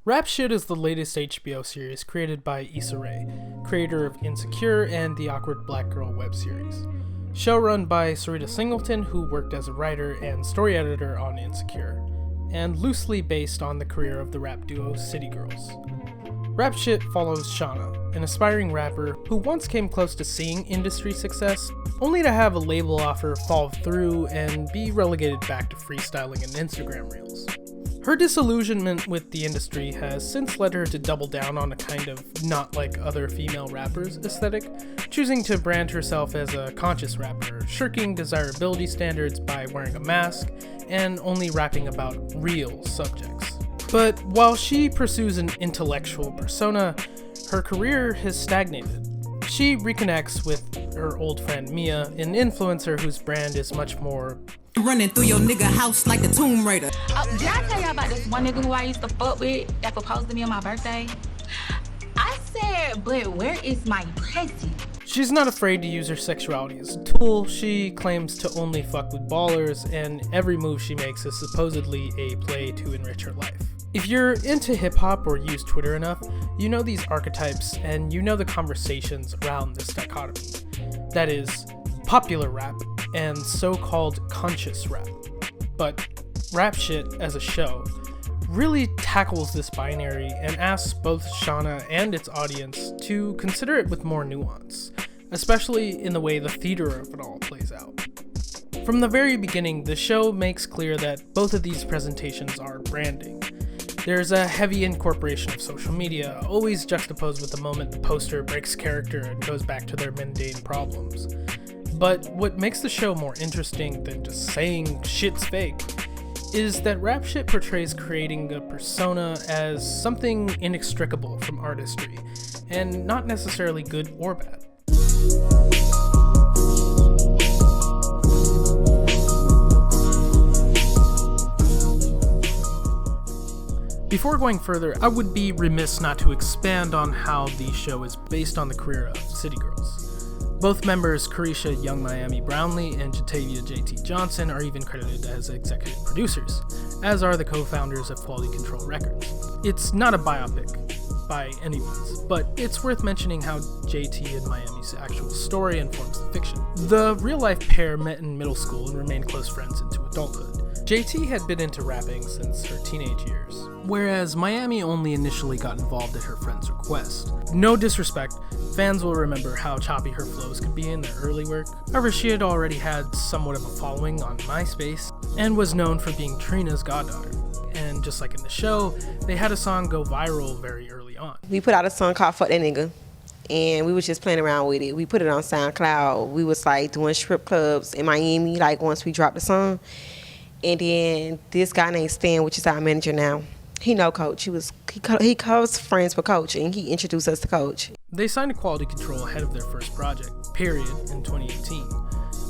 Rap Shit is the latest HBO series created by Issa Rae, creator of Insecure and the Awkward Black Girl web series. Show run by Sarita Singleton, who worked as a writer and story editor on Insecure, and loosely based on the career of the rap duo City Girls. Rap Shit follows Shauna, an aspiring rapper who once came close to seeing industry success, only to have a label offer fall through and be relegated back to freestyling and Instagram reels. Her disillusionment with the industry has since led her to double down on a kind of not like other female rappers aesthetic, choosing to brand herself as a conscious rapper, shirking desirability standards by wearing a mask, and only rapping about real subjects. But while she pursues an intellectual persona, her career has stagnated. She reconnects with her old friend Mia, an influencer whose brand is much more running through your nigga house like the Tomb Raider. Did I tell y'all about this one nigga who I used to fuck with that proposed to me on my birthday? I said, but where is my present? She's not afraid to use her sexuality as a tool. She claims to only fuck with ballers, and every move she makes is supposedly a play to enrich her life. If you're into hip-hop or use Twitter enough, you know these archetypes and you know the conversations around this dichotomy. That is, popular rap and so-called conscious rap. But Rap Shit as a show really tackles this binary and asks both Shauna and its audience to consider it with more nuance, especially in the way the theater of it all plays out. From the very beginning, the show makes clear that both of these presentations are branding. There's a heavy incorporation of social media, always juxtaposed with the moment the poster breaks character and goes back to their mundane problems. But what makes the show more interesting than just saying shit's fake is that Rap Shit portrays creating a persona as something inextricable from artistry, and not necessarily good or bad. Before going further, I would be remiss not to expand on how the show is based on the career of City Girls. Both members, Carisha Young Miami Brownlee and Jatavia JT Johnson, are even credited as executive producers, as are the co-founders of Quality Control Records. It's not a biopic by any means, but it's worth mentioning how JT and Miami's actual story informs the fiction. The real-life pair met in middle school and remained close friends into adulthood. JT had been into rapping since her teenage years, whereas Miami only initially got involved at her friend's request. No disrespect, fans will remember how choppy her flows could be in their early work. However, she had already had somewhat of a following on MySpace, and was known for being Trina's goddaughter. And just like in the show, they had a song go viral very early on. We put out a song called Fuck That Nigga, and we was just playing around with it. We put it on SoundCloud. We was like doing strip clubs in Miami, like once we dropped the song. And then this guy named Stan, which is our manager now, he know Coach. He calls friends with Coach, and he introduced us to Coach. They signed to Quality Control ahead of their first project, Period, in 2018.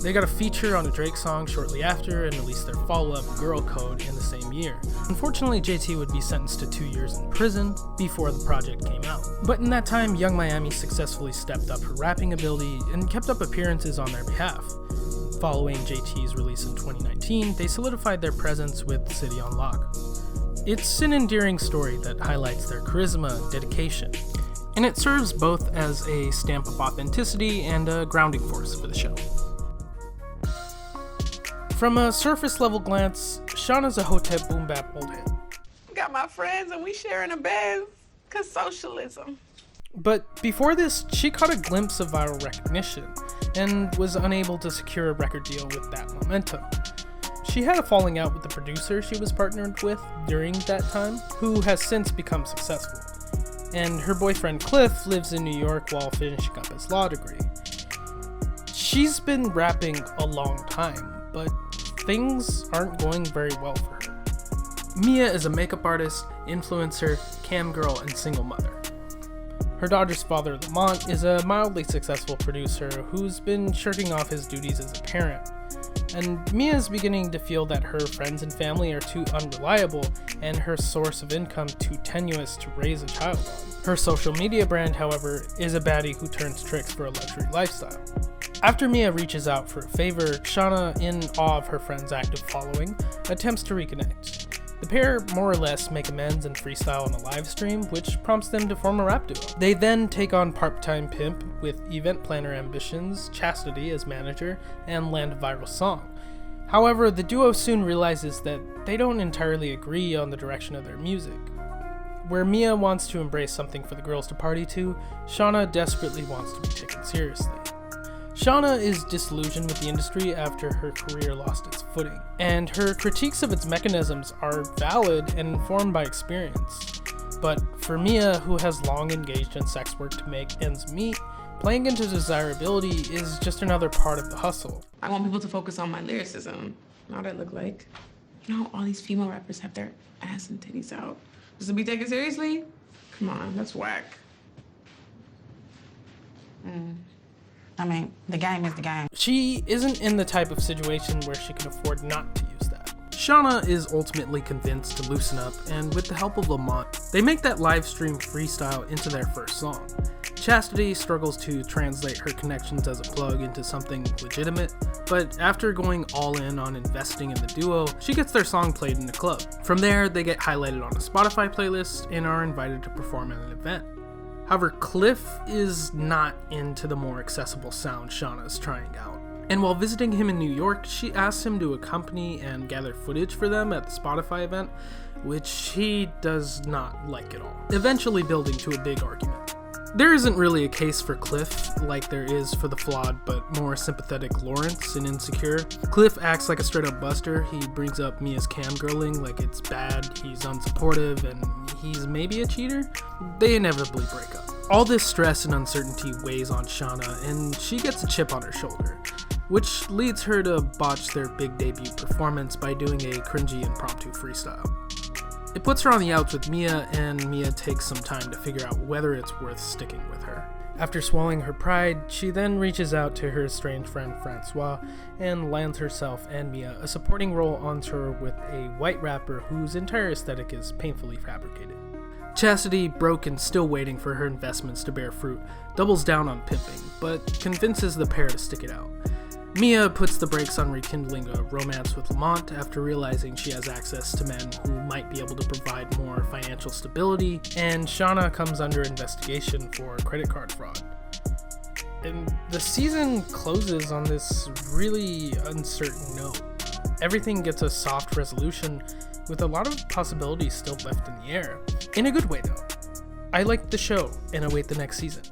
They got a feature on a Drake song shortly after and released their follow-up, Girl Code, in the same year. Unfortunately, JT would be sentenced to 2 years in prison before the project came out. But in that time, Young Miami successfully stepped up her rapping ability and kept up appearances on their behalf. Following JT's release in 2019, they solidified their presence with City on Lock. It's an endearing story that highlights their charisma and dedication, and it serves both as a stamp of authenticity and a grounding force for the show. From a surface level glance, Shauna's a hotep boom bap old head. Got my friends and we sharing a bed, cause socialism. But before this, she caught a glimpse of viral recognition and was unable to secure a record deal with that momentum. She had a falling out with the producer she was partnered with during that time, who has since become successful. And her boyfriend Cliff lives in New York while finishing up his law degree. She's been rapping a long time, but things aren't going very well for her. Mia is a makeup artist, influencer, cam girl, and single mother. Her daughter's father, Lamont, is a mildly successful producer who's been shirking off his duties as a parent. And Mia's beginning to feel that her friends and family are too unreliable and her source of income too tenuous to raise a child on. Her social media brand, however, is a baddie who turns tricks for a luxury lifestyle. After Mia reaches out for a favor, Shauna, in awe of her friend's active following, attempts to reconnect. The pair more or less make amends and freestyle on a live stream, which prompts them to form a rap duo. They then take on part-time pimp with event planner ambitions, Chastity as manager, and land a viral song. However, the duo soon realizes that they don't entirely agree on the direction of their music. Where Mia wants to embrace something for the girls to party to, Shauna desperately wants to be taken seriously. Shauna is disillusioned with the industry after her career lost its footing, and her critiques of its mechanisms are valid and informed by experience. But for Mia, who has long engaged in sex work to make ends meet, playing into desirability is just another part of the hustle. I want people to focus on my lyricism, not what I look like. You know, all these female rappers have their ass and titties out. Just to be taken seriously? Come on, that's whack. I mean, the game is the game. She isn't in the type of situation where she can afford not to use that. Shauna is ultimately convinced to loosen up, and with the help of Lamont, they make that live stream freestyle into their first song. Chastity struggles to translate her connections as a plug into something legitimate, but after going all in on investing in the duo, she gets their song played in a club. From there, they get highlighted on a Spotify playlist and are invited to perform at an event. However, Cliff is not into the more accessible sound Shauna's trying out. And while visiting him in New York, she asks him to accompany and gather footage for them at the Spotify event, which he does not like at all, eventually building to a big argument. There isn't really a case for Cliff like there is for the flawed but more sympathetic Lawrence in Insecure. Cliff acts like a straight up buster. He brings up Mia's camgirling like it's bad, he's unsupportive, and he's maybe a cheater. They inevitably break up. All this stress and uncertainty weighs on Shauna, and she gets a chip on her shoulder, which leads her to botch their big debut performance by doing a cringy impromptu freestyle. It puts her on the outs with Mia, and Mia takes some time to figure out whether it's worth sticking with her. After swallowing her pride, she then reaches out to her estranged friend Francois and lands herself and Mia a supporting role on tour with a white rapper whose entire aesthetic is painfully fabricated. Chastity, broke and still waiting for her investments to bear fruit, doubles down on pimping, but convinces the pair to stick it out. Mia puts the brakes on rekindling a romance with Lamont after realizing she has access to men who might be able to provide more financial stability, and Shauna comes under investigation for credit card fraud. And the season closes on this really uncertain note. Everything gets a soft resolution, with a lot of possibilities still left in the air. In a good way, though. I liked the show and await the next season.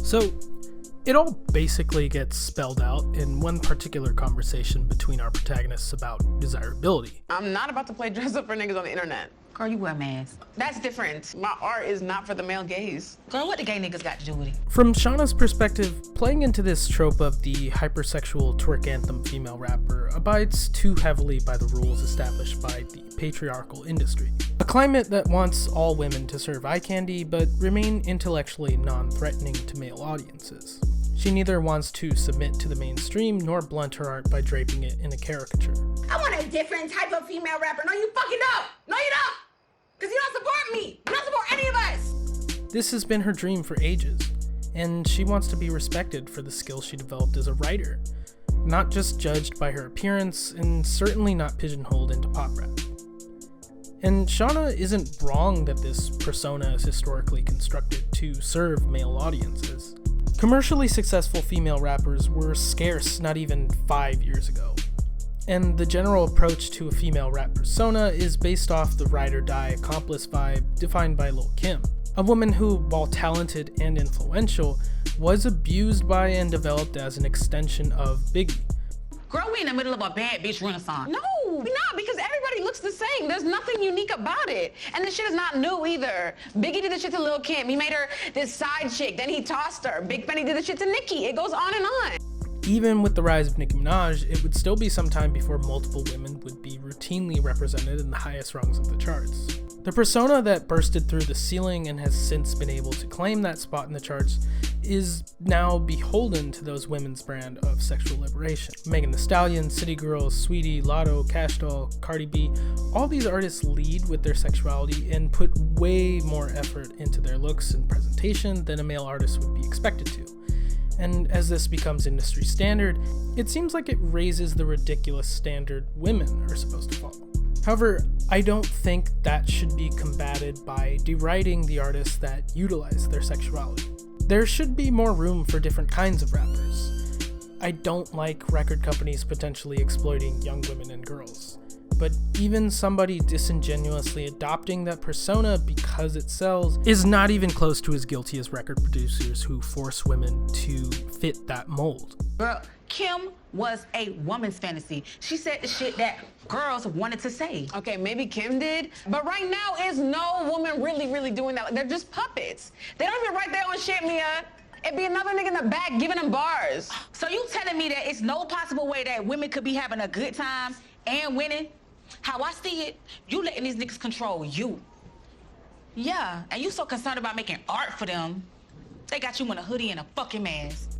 So, it all basically gets spelled out in one particular conversation between our protagonists about desirability. I'm not about to play dress up for niggas on the internet. Girl, you wear masks. That's different. My art is not for the male gaze. Girl, what the gay niggas got to do with it? From Shauna's perspective, playing into this trope of the hypersexual twerk anthem female rapper abides too heavily by the rules established by the patriarchal industry. A climate that wants all women to serve eye candy but remain intellectually non-threatening to male audiences. She neither wants to submit to the mainstream nor blunt her art by draping it in a caricature. I want a different type of female rapper. No, you fucking don't. No, you don't. Because you don't support me. You don't support any of us. This has been her dream for ages, and she wants to be respected for the skills she developed as a writer, not just judged by her appearance, and certainly not pigeonholed into pop rap. And Shauna isn't wrong that this persona is historically constructed to serve male audiences. Commercially successful female rappers were scarce not even 5 years ago. And the general approach to a female rap persona is based off the ride or die accomplice vibe defined by Lil' Kim, a woman who, while talented and influential, was abused by and developed as an extension of Biggie. Girl, we in the middle of a bad bitch renaissance. No, we're not, because everybody looks the same. There's nothing unique about it. And this shit is not new either. Biggie did this shit to Lil' Kim. He made her this side chick, then he tossed her. Big Fenny did this shit to Nicki. It goes on and on. Even with the rise of Nicki Minaj, it would still be some time before multiple women would be routinely represented in the highest rungs of the charts. The persona that bursted through the ceiling and has since been able to claim that spot in the charts is now beholden to those women's brand of sexual liberation. Megan Thee Stallion, City Girls, Sweetie, Lotto, Cash Doll, Cardi B, all these artists lead with their sexuality and put way more effort into their looks and presentation than a male artist would be expected to. And as this becomes industry standard, it seems like it raises the ridiculous standard women are supposed to follow. However, I don't think that should be combated by deriding the artists that utilize their sexuality. There should be more room for different kinds of rappers. I don't like record companies potentially exploiting young women and girls. But even somebody disingenuously adopting that persona because it sells is not even close to as guilty as record producers who force women to fit that mold. Girl, Kim was a woman's fantasy. She said the shit that girls wanted to say. Okay, maybe Kim did, but right now is no woman really doing that. They're just puppets. They don't even write their own shit, Mia. It'd be another nigga in the back giving them bars. So you telling me that it's no possible way that women could be having a good time and winning? How I see it, you letting these niggas control you. Yeah, and you so concerned about making art for them, they got you in a hoodie and a fucking mask.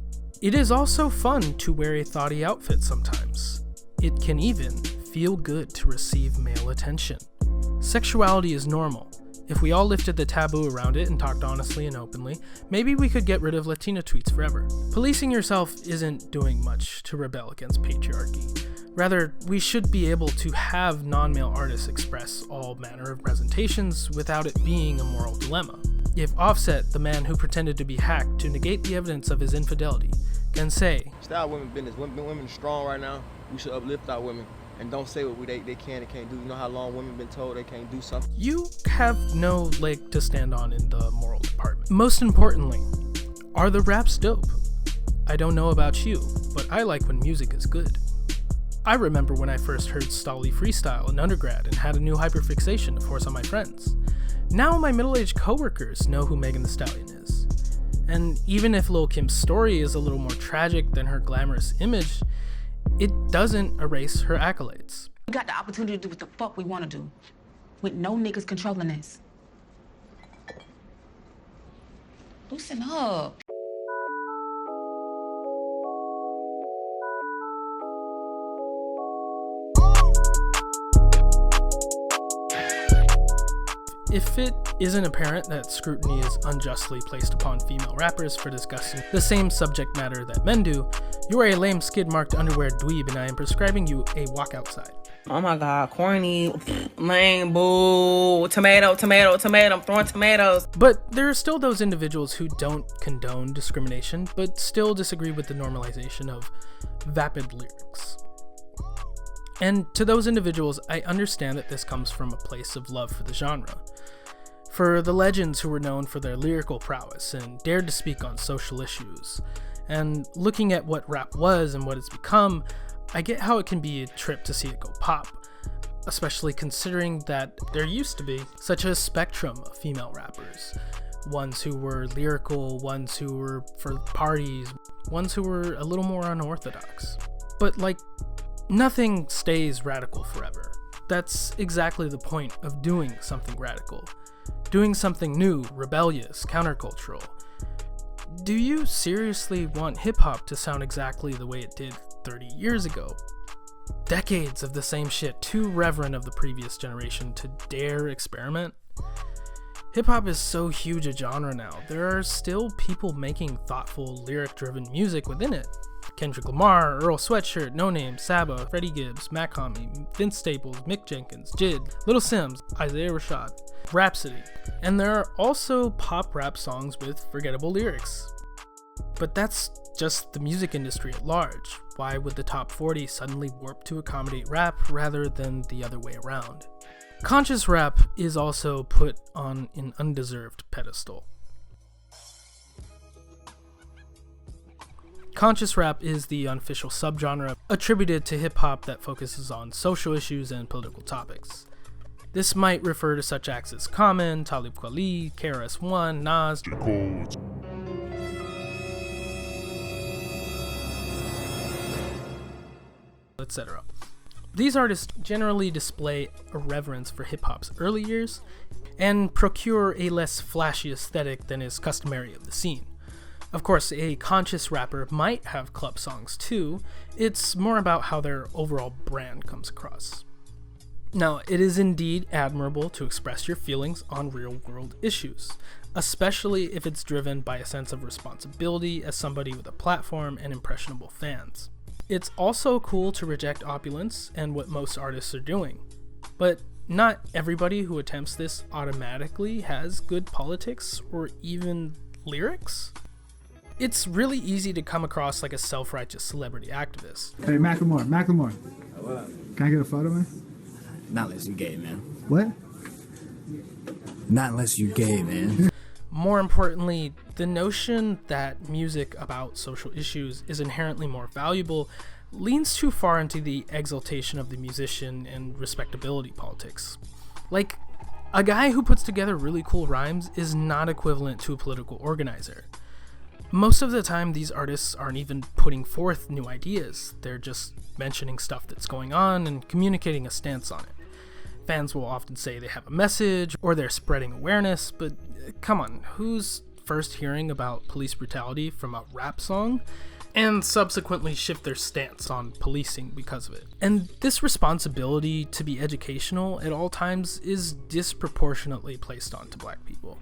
It is also fun to wear a thoughty outfit sometimes. It can even feel good to receive male attention. Sexuality is normal. If we all lifted the taboo around it and talked honestly and openly, maybe we could get rid of Latina tweets forever. Policing yourself isn't doing much to rebel against patriarchy. Rather, we should be able to have non-male artists express all manner of presentations without it being a moral dilemma. If Offset, the man who pretended to be hacked to negate the evidence of his infidelity, can say, "Style women business. Women are strong right now. We should uplift our women and don't say what they can and can't do. You know how long women been told they can't do something?" You have no leg to stand on in the moral department. Most importantly, are the raps dope? I don't know about you, but I like when music is good. I remember when I first heard Stolly Freestyle in undergrad and had a new hyperfixation to force on my friends. Now my middle-aged coworkers know who Megan Thee Stallion is. And even if Lil' Kim's story is a little more tragic than her glamorous image, it doesn't erase her accolades. We got the opportunity to do what the fuck we want to do, with no niggas controlling us. Loosen up. If it isn't apparent that scrutiny is unjustly placed upon female rappers for discussing the same subject matter that men do, you are a lame skid-marked underwear dweeb and I am prescribing you a walk outside. Oh my god, corny, lame, boo, tomato, I'm throwing tomatoes. But there are still those individuals who don't condone discrimination, but still disagree with the normalization of vapid lyrics. And to those individuals, I understand that this comes from a place of love for the genre. For the legends who were known for their lyrical prowess and dared to speak on social issues, and looking at what rap was and what it's become, I get how it can be a trip to see it go pop, especially considering that there used to be such a spectrum of female rappers. Ones who were lyrical, ones who were for parties, ones who were a little more unorthodox. But nothing stays radical forever. That's exactly the point of doing something radical. Doing something new, rebellious, countercultural. Do you seriously want hip-hop to sound exactly the way it did 30 years ago? Decades of the same shit, too reverent of the previous generation to dare experiment? Hip-hop is so huge a genre now, there are still people making thoughtful, lyric-driven music within it. Kendrick Lamar, Earl Sweatshirt, No Name, Saba, Freddie Gibbs, Mac Homie, Vince Staples, Mick Jenkins, Jid, Little Sims, Isaiah Rashad, Rhapsody. And there are also pop rap songs with forgettable lyrics. But that's just the music industry at large. Why would the top 40 suddenly warp to accommodate rap rather than the other way around? Conscious rap is also put on an undeserved pedestal. Conscious rap is the unofficial subgenre attributed to hip-hop that focuses on social issues and political topics. This might refer to such acts as Common, Talib Kweli, KRS-One, Nas, J. Cole, etc. These artists generally display a reverence for hip-hop's early years and procure a less flashy aesthetic than is customary of the scene. Of course, a conscious rapper might have club songs too. It's more about how their overall brand comes across. Now, it is indeed admirable to express your feelings on real-world issues, especially if it's driven by a sense of responsibility as somebody with a platform and impressionable fans. It's also cool to reject opulence and what most artists are doing, but not everybody who attempts this automatically has good politics or even lyrics. It's really easy to come across like a self-righteous celebrity activist. Hey, Macklemore. Can I get a photo, man? Not unless you gay, man. What? Not unless you gay, man. More importantly, the notion that music about social issues is inherently more valuable leans too far into the exaltation of the musician and respectability politics. Like, a guy who puts together really cool rhymes is not equivalent to a political organizer. Most of the time, these artists aren't even putting forth new ideas. They're just mentioning stuff that's going on and communicating a stance on it. Fans will often say they have a message or they're spreading awareness, but come on, who's first hearing about police brutality from a rap song and subsequently shift their stance on policing because of it? And this responsibility to be educational at all times is disproportionately placed onto black people.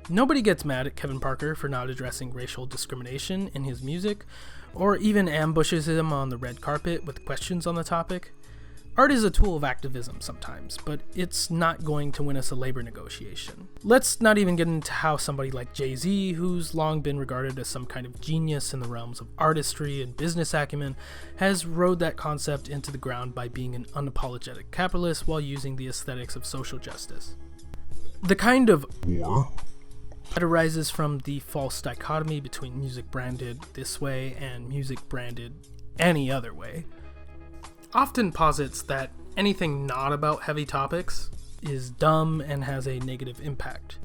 Nobody gets mad at Kevin Parker for not addressing racial discrimination in his music, or even ambushes him on the red carpet with questions on the topic. Art is a tool of activism sometimes, but it's not going to win us a labor negotiation. Let's not even get into how somebody like Jay-Z, who's long been regarded as some kind of genius in the realms of artistry and business acumen, has rode that concept into the ground by being an unapologetic capitalist while using the aesthetics of social justice. The kind of that arises from the false dichotomy between music branded this way and music branded any other way often posits that anything not about heavy topics is dumb and has a negative impact.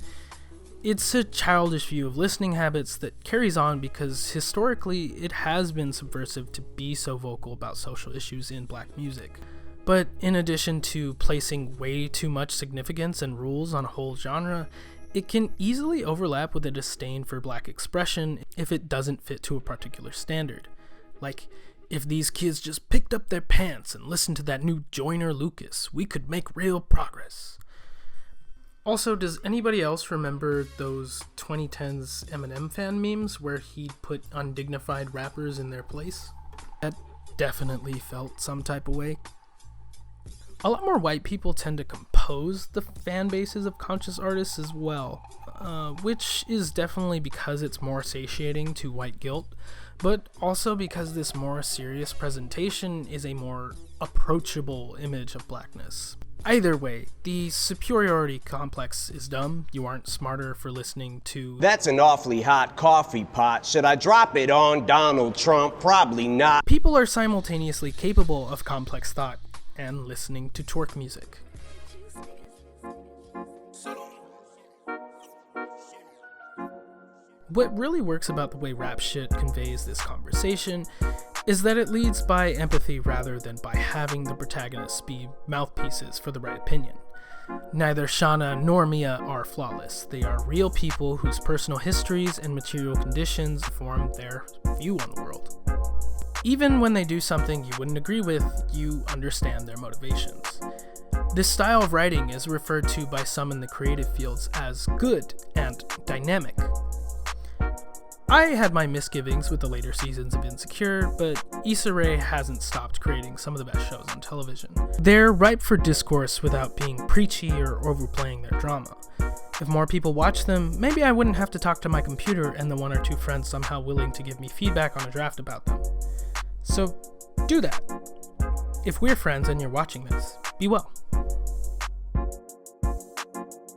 It's a childish view of listening habits that carries on because historically it has been subversive to be so vocal about social issues in black music. But in addition to placing way too much significance and rules on a whole genre, it can easily overlap with a disdain for black expression if it doesn't fit to a particular standard. Like, if these kids just picked up their pants and listened to that new Joyner Lucas, we could make real progress. Also, does anybody else remember those 2010s Eminem fan memes where he'd put undignified rappers in their place? That definitely felt some type of way. A lot more white people tend to compose the fan bases of conscious artists as well, which is definitely because it's more satiating to white guilt, but also because this more serious presentation is a more approachable image of blackness. Either way, the superiority complex is dumb. You aren't smarter for listening to "That's an awfully hot coffee pot. Should I drop it on Donald Trump? Probably not." People are simultaneously capable of complex thought and listening to twerk music. What really works about the way rap shit conveys this conversation is that it leads by empathy rather than by having the protagonists be mouthpieces for the right opinion. Neither Shauna nor Mia are flawless. They are real people whose personal histories and material conditions form their view on the world. Even when they do something you wouldn't agree with, you understand their motivations. This style of writing is referred to by some in the creative fields as good and dynamic. I had my misgivings with the later seasons of Insecure, but Issa Rae hasn't stopped creating some of the best shows on television. They're ripe for discourse without being preachy or overplaying their drama. If more people watch them, maybe I wouldn't have to talk to my computer and the one or two friends somehow willing to give me feedback on a draft about them. So, do that. If we're friends and you're watching this, be well.